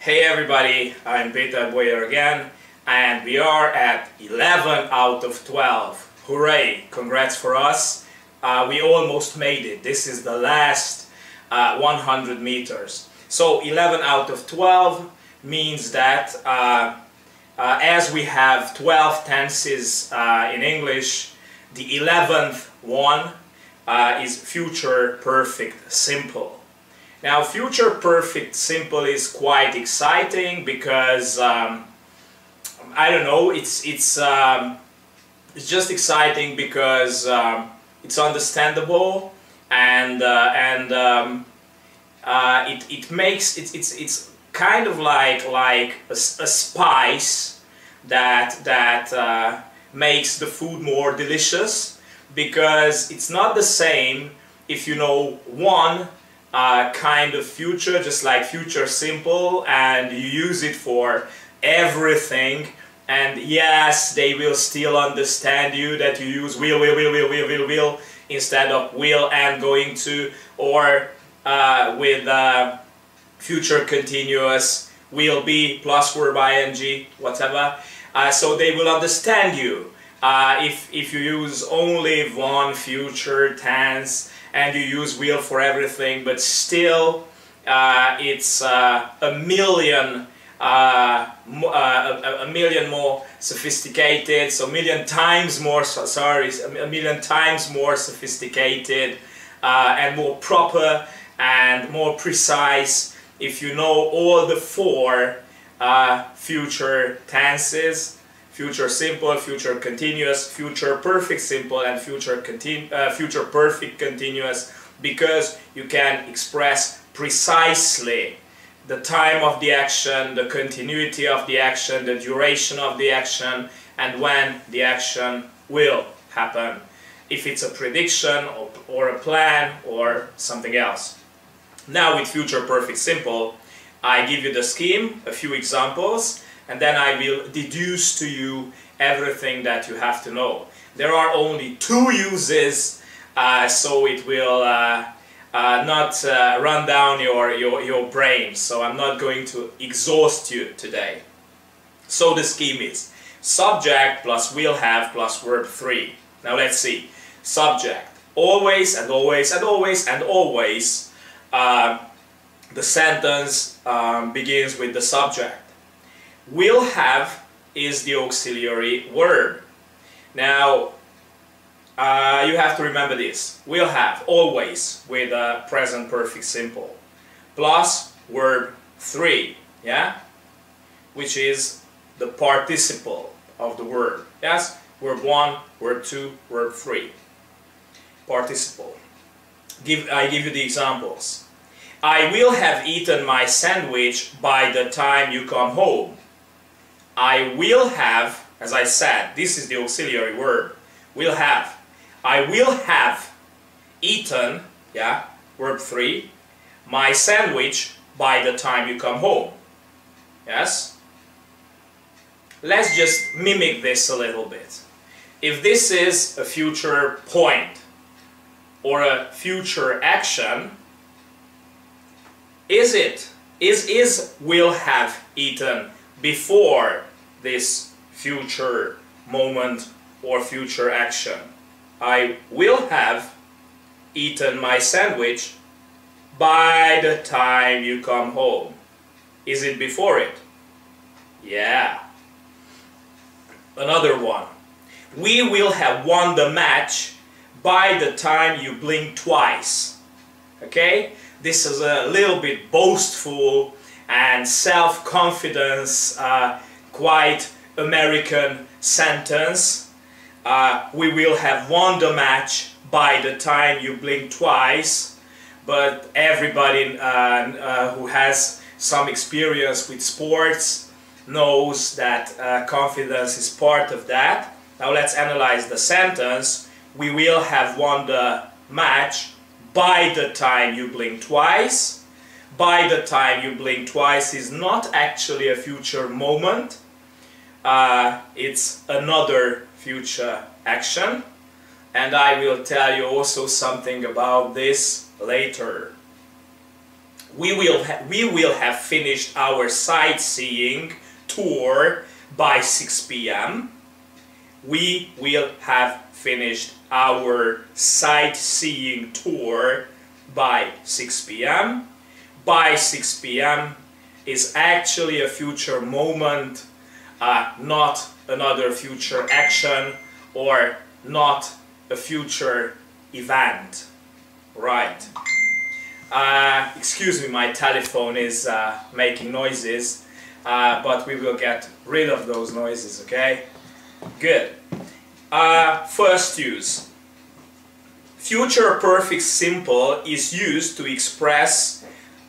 Hey everybody, I'm Peter Boyer again, and we are at 11 out of 12. Hooray! Congrats for us. We almost made it. This is the last 100 meters. So 11 out of 12 means that as we have 12 tenses in English, the 11th one is future perfect simple. Now, future perfect simple is quite exciting because I don't know. It's just exciting because it's understandable and it's kind of like a spice that makes the food more delicious, because it's not the same if you know one kind of future, just like future simple, and you use it for everything, and yes, they will still understand you that you use will instead of will and going to, or with future continuous will be plus verb ing, whatever. So they will understand you. If you use only one future tense and you use will for everything, but still it's a million more sophisticated, so a million times more sophisticated and more proper and more precise if you know all the four future tenses: future simple, future continuous, future perfect simple, and future perfect continuous, because you can express precisely the time of the action, the continuity of the action, the duration of the action, and when the action will happen, if it's a prediction or a plan or something else. Now with future perfect simple, I give you the scheme, a few examples, and then I will deduce to you everything that you have to know. There are only two uses, so it will not run down your brain, so I'm not going to exhaust you today. So the scheme is subject plus will have plus verb 3. Now let's see. Subject. Always and always and always and always the sentence begins with the subject. Will have is the auxiliary word. Now, you have to remember this. Will have, always, with a present perfect simple, plus verb 3, yeah? Which is the participle of the word, yes? Verb 1, verb 2, verb 3. Participle. I give you the examples. I will have eaten my sandwich by the time you come home. I will have, as I said, this is the auxiliary word, will have. I will have eaten, yeah, verb 3, my sandwich by the time you come home. Yes? Let's just mimic this a little bit. If this is a future point or a future action, is will have eaten before this future moment or future action? I will have eaten my sandwich by the time you come home. Is it before it? Yeah. Another one. We will have won the match by the time you blink twice. Okay? This is a little bit boastful and self-confidence, quite American sentence. We will have won the match by the time you blink twice, but everybody who has some experience with sports knows that confidence is part of that. Now let's analyze the sentence. We will have won the match by the time you blink twice. By the time you blink twice is not actually a future moment. It's another future action, and I will tell you also something about this later. we will have finished our sightseeing tour by 6 p.m. We will have finished our sightseeing tour by 6 p.m. By 6 p.m. is actually a future moment, not another future action or not a future event. Right. Excuse me, my telephone is making noises, but we will get rid of those noises, okay? Good. First use. Future perfect simple is used to express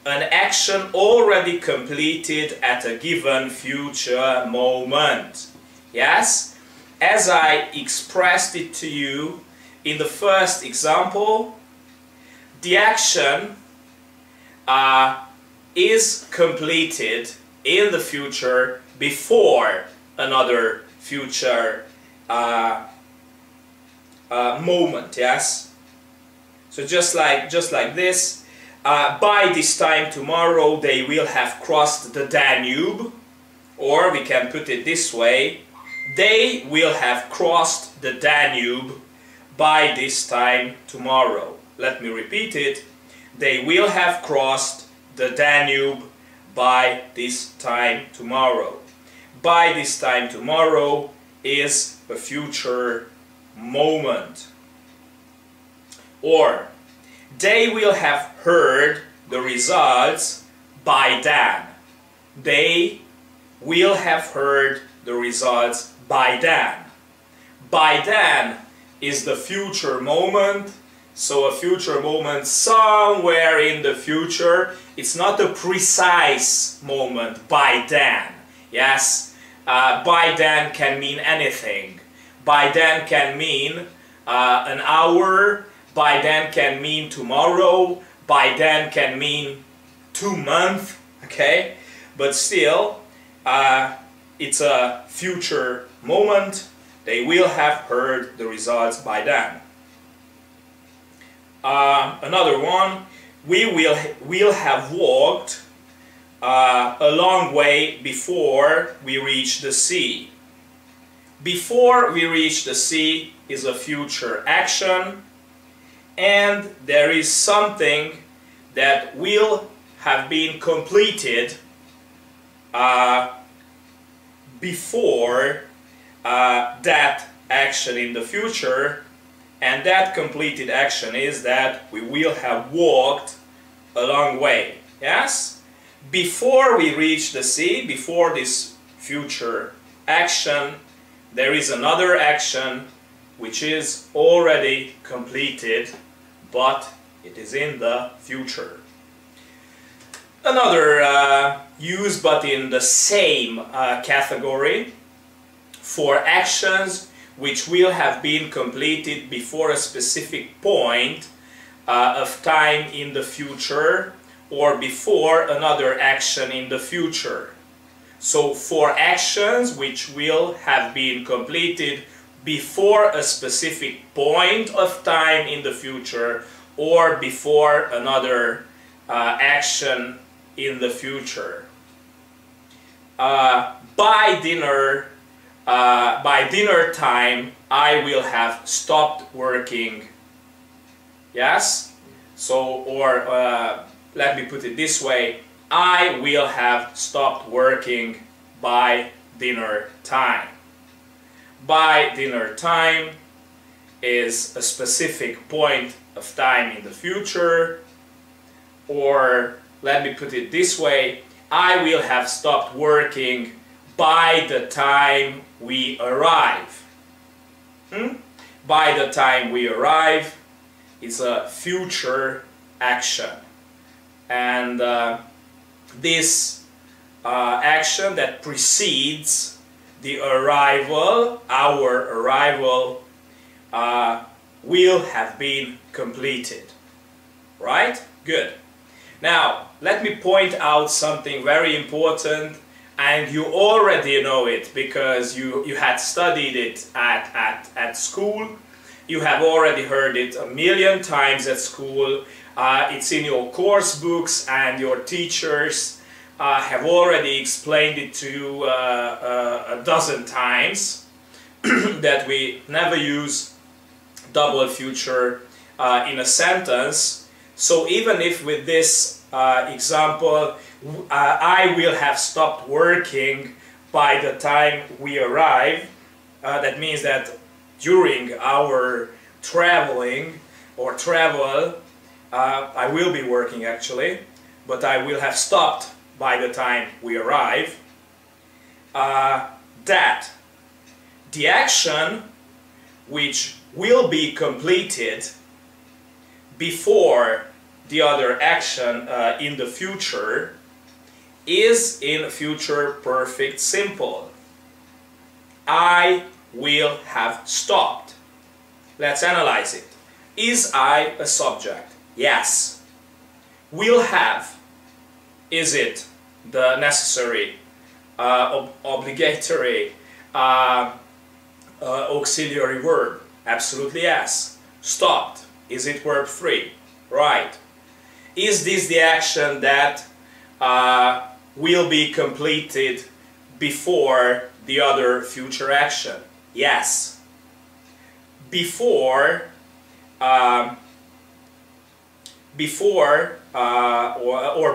an action already completed at a given future moment. Yes? As I expressed it to you in the first example, the action is completed in the future before another future moment, yes? So just like this, by this time tomorrow they will have crossed the Danube, or we can put it this way, they will have crossed the Danube by this time tomorrow. Let me repeat it. They will have crossed the Danube by this time tomorrow. By this time tomorrow is a future moment. Or, they will have heard the results by then. They will have heard the results by then. By then is the future moment, so a future moment somewhere in the future. It's not a precise moment, by then. Yes, by then can mean anything. By then can mean an hour, by then can mean tomorrow, by then can mean 2 months, okay? But still, it's a future moment. They will have heard the results by then. Another one, we will have walked a long way before we reach the sea. Before we reach the sea is a future action, and there is something that will have been completed before that action in the future, and that completed action is that we will have walked a long way. Yes? Before we reach the sea, before this future action, there is another action which is already completed, but it is in the future. Another use, but in the same category, for actions which will have been completed before a specific point of time in the future, or before another action in the future. So for actions which will have been completed before a specific point of time in the future, or before another action in the future. By dinner time, I will have stopped working. Yes? So, or let me put it this way, I will have stopped working by dinner time. By dinner time is a specific point of time in the future, or let me put it this way, I will have stopped working by the time we arrive. By the time we arrive is a future action, and this action that precedes the arrival, our arrival, will have been completed. Right? Good. Now, let me point out something very important, and you already know it because you had studied it at school. You have already heard it a million times at school. It's in your course books, and your teachers have already explained it to you a dozen times that we never use double future in a sentence. So even if with this example I will have stopped working by the time we arrive, that means that during our traveling or travel I will be working actually, but I will have stopped by the time we arrive. That the action which will be completed before the other action in the future is in future perfect simple. I will have stopped. Let's analyze it. Is I a subject? Yes. Will have. Is it the necessary, obligatory auxiliary verb? Absolutely yes. Stopped. Is it verb free? Right. Is this the action that will be completed before the other future action? Yes. Before or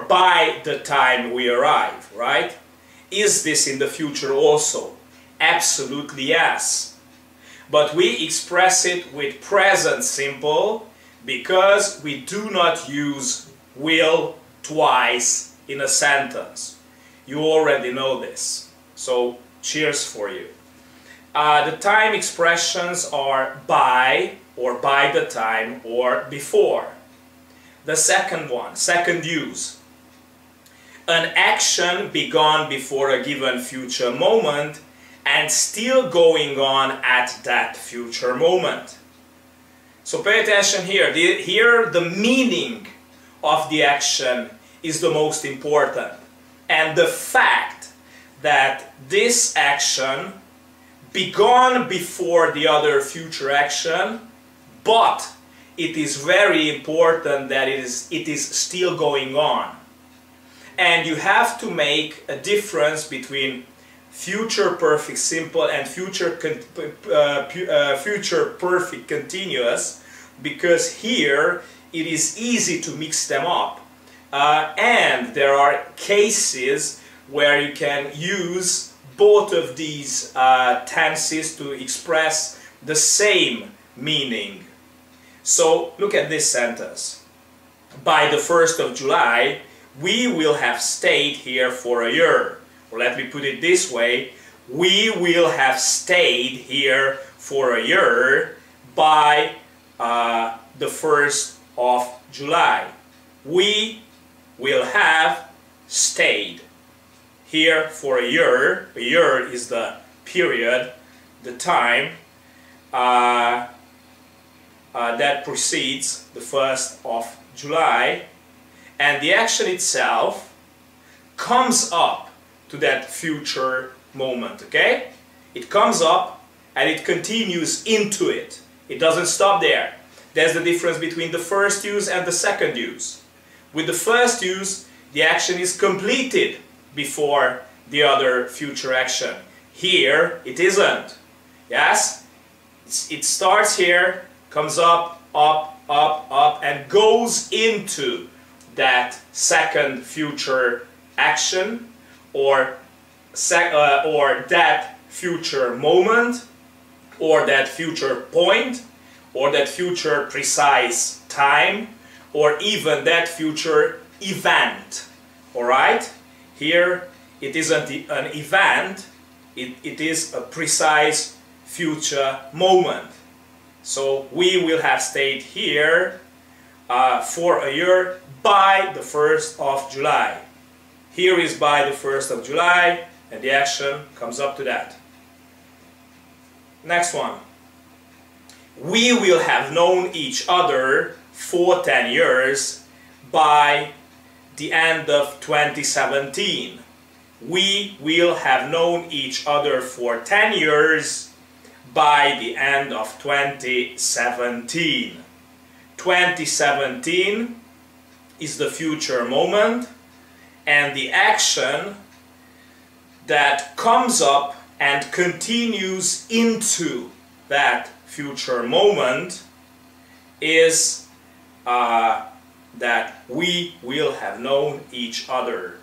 by the time we arrive, right? Is this in the future also? Absolutely yes. But we express it with present simple because we do not use will twice in a sentence. You already know this. So cheers for you. The time expressions are by, or by the time, or before. The second one, second use. An action begun before a given future moment and still going on at that future moment. So pay attention here. Here the meaning of the action is the most important. And the fact that this action begun before the other future action, but it is very important that it is still going on. And you have to make a difference between future perfect simple and future perfect continuous, because here it is easy to mix them up. And there are cases where you can use both of these tenses to express the same meaning. So look at this sentence. By the 1st of July, we will have stayed here for a year. Or let me put it this way. We will have stayed here for a year by the 1st of July. We will have stayed here for a year. A year is the period, the time that precedes the 1st of July, and the action itself comes up to that future moment, okay? It comes up and it continues into it. It doesn't stop there. There's the difference between the first use and the second use. With the first use, the action is completed before the other future action. Here, it isn't. Yes? It starts here, comes up, up, up, up, and goes into that second future action, or that future moment, or that future point, or that future precise time, or even that future event. Alright? Here it isn't an event, it is a precise future moment. So we will have stayed here for a year by the 1st of July. Here is by the 1st of July, and the action comes up to that. Next one. We will have known each other for 10 years by the end of 2017. We will have known each other for 10 years by the end of 2017. 2017 is the future moment, and the action that comes up and continues into that future moment is that we will have known each other.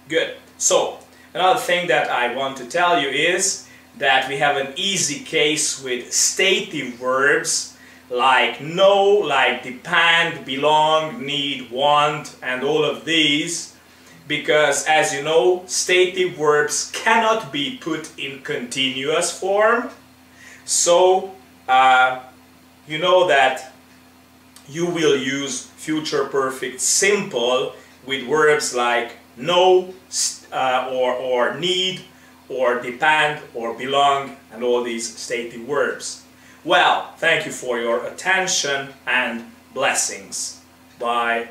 Good. So, another thing that I want to tell you is that we have an easy case with stative verbs like know, like depend, belong, need, want, and all of these, because as you know, stative verbs cannot be put in continuous form. So you know that you will use future perfect simple with verbs like know or need or depend or belong and all these stative verbs. Well, thank you for your attention and blessings. Bye.